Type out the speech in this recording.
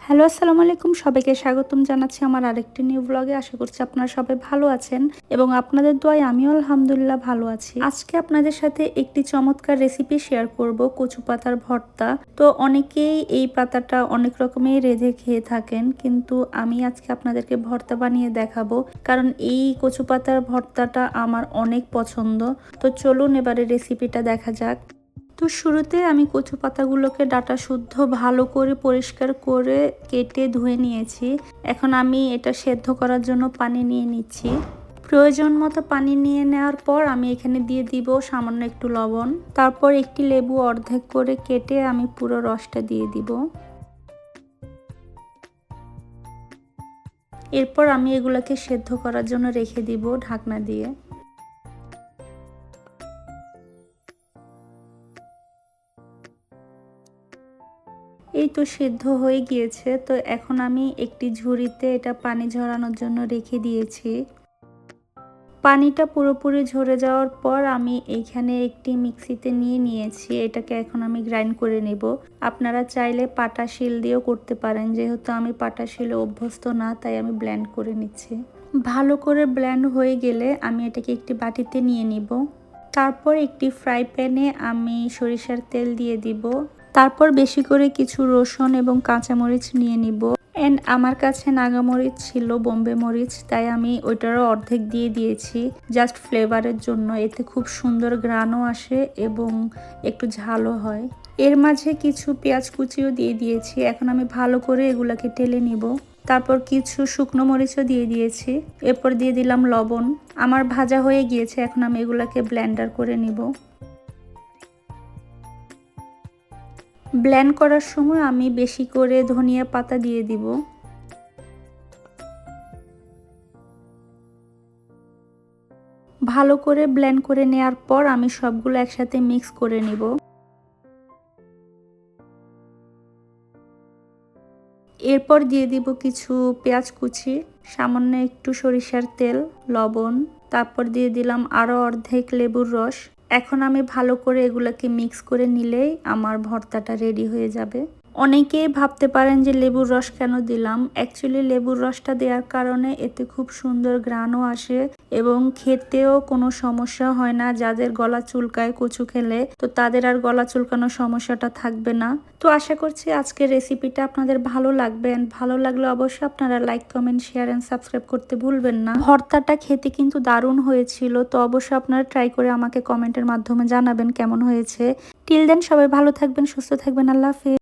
Hello, আসসালামু আলাইকুম। সবাইকে স্বাগতম জানাচ্ছি আমার আরেকটি নিউ ব্লগে। আশা করছি আপনারা সবাই ভালো আছেন এবং আপনাদের দোয়ায় আমিও আলহামদুলিল্লাহ ভালো আছি। আজকে আপনাদের সাথে একটি চমৎকার রেসিপি শেয়ার করব, কচু পাতার ভর্তা। তো অনেকেই এই পাতাটা অনেক রকমের রেঁধে খেয়ে থাকেন, কিন্তু আমি আজকে আপনাদেরকে ভর্তা বানিয়ে দেখাবো, কারণ এই কচু পাতার ভর্তাটা আমার অনেক পছন্দ। তো চলুন এবারে রেসিপিটা দেখা যাক। তো শুরুতে আমি কচু পাতাগুলোকে ডাঁটা শুদ্ধ ভালো করে পরিষ্কার করে কেটে ধুয়ে নিয়েছি। এখন আমি এটা সেদ্ধ করার জন্য পানি নিয়ে নিচ্ছি। প্রয়োজন মতো পানি নিয়ে নেওয়ার পর আমি এখানে দিয়ে দিব সামান্য একটু লবণ। তারপর একটি লেবু অর্ধেক করে কেটে আমি পুরো রসটা দিয়ে দিব। এরপর আমি এগুলোকে সেদ্ধ করার জন্য রেখে দিব ঢাকনা দিয়ে। এই তো সিদ্ধ হয়ে গিয়েছে। তো এখন আমি একটি ঝুড়িতে এটা পানি ঝরানোর জন্য রেখে দিয়েছি। পানিটা পুরোপুরি ঝরে যাওয়ার পর আমি এইখানে একটি মিক্সিতে নিয়ে নিয়েছি। এটাকে এখন আমি গ্রাইন্ড করে নেব। আপনারা চাইলে পাটা শিল দিয়েও করতে পারেন, যেহেতু আমি পাটা শিলে অভ্যস্ত না, তাই আমি ব্লেন্ড করে নিচ্ছি। ভালো করে ব্লেন্ড হয়ে গেলে আমি এটাকে একটি বাটিতে নিয়ে নিব। তারপর একটি ফ্রাই প্যানে আমি সরিষার তেল দিয়ে দিব। তারপর বেশি করে কিছু রসুন এবং কাঁচামরিচ নিয়ে নিব। এন্ড আমার কাছে নাগামরিচ ছিল, বোম্বে মরিচ, তাই আমি ওইটারও অর্ধেক দিয়ে দিয়েছি জাস্ট ফ্লেভারের জন্য। এতে খুব সুন্দর ঘ্রাণও আসে এবং একটু ঝালও হয়। এর মাঝে কিছু পেঁয়াজ কুচিও দিয়ে দিয়েছি। এখন আমি ভালো করে এগুলাকে টেলে নিব। তারপর কিছু শুকনো মরিচও দিয়ে দিয়েছি। এরপর দিয়ে দিলাম লবণ। আমার ভাজা হয়ে গিয়েছে, এখন আমি এগুলাকে ব্লেন্ডার করে নিব। ব্লেন্ড করার সময় আমি বেশি করে ধনিয়া পাতা দিয়ে দিব। ভালো করে ব্লেন্ড করে নেওয়ার পর আমি সবগুলো একসাথে মিক্স করে নিব। এরপর দিয়ে দিব কিছু পেঁয়াজ কুচি, সামান্য একটু সরিষার তেল, লবণ, তারপর দিয়ে দিলাম আরও অর্ধেক লেবুর রস। এখন আমি ভালো করে এগুলোকে মিক্স করে নিলেই আমার ভর্তাটা রেডি হয়ে যাবে। অনেকেই ভাবতে পারেন যে লেবুর রস কেন দিলাম। অ্যাকচুয়ালি লেবুর রসটা দেওয়ার কারণে এতে খুব সুন্দর ঘ্রাণও আসে এবং খেতেও কোনো সমস্যা হয় না। যাদের গলা চুলকায় কচু খেলে, তো তাদের আর গলা চুলকানোর সমস্যাটা থাকবে না। তো আশা করছি আজকের রেসিপিটা আপনাদের ভালো লাগবে। ভালো লাগলে অবশ্যই আপনারা like, comment, share and subscribe করতে ভুলবেন না। ভর্তাটা খেতে কিন্তু দারুণ হয়েছিল। তো অবশ্যই আপনারা ট্রাই করে আমাকে কমেন্টের মাধ্যমে জানাবেন কেমন হয়েছে। টিল দেন সবাই ভালো থাকবেন, সুস্থ থাকবেন। আল্লাহ হাফেজ।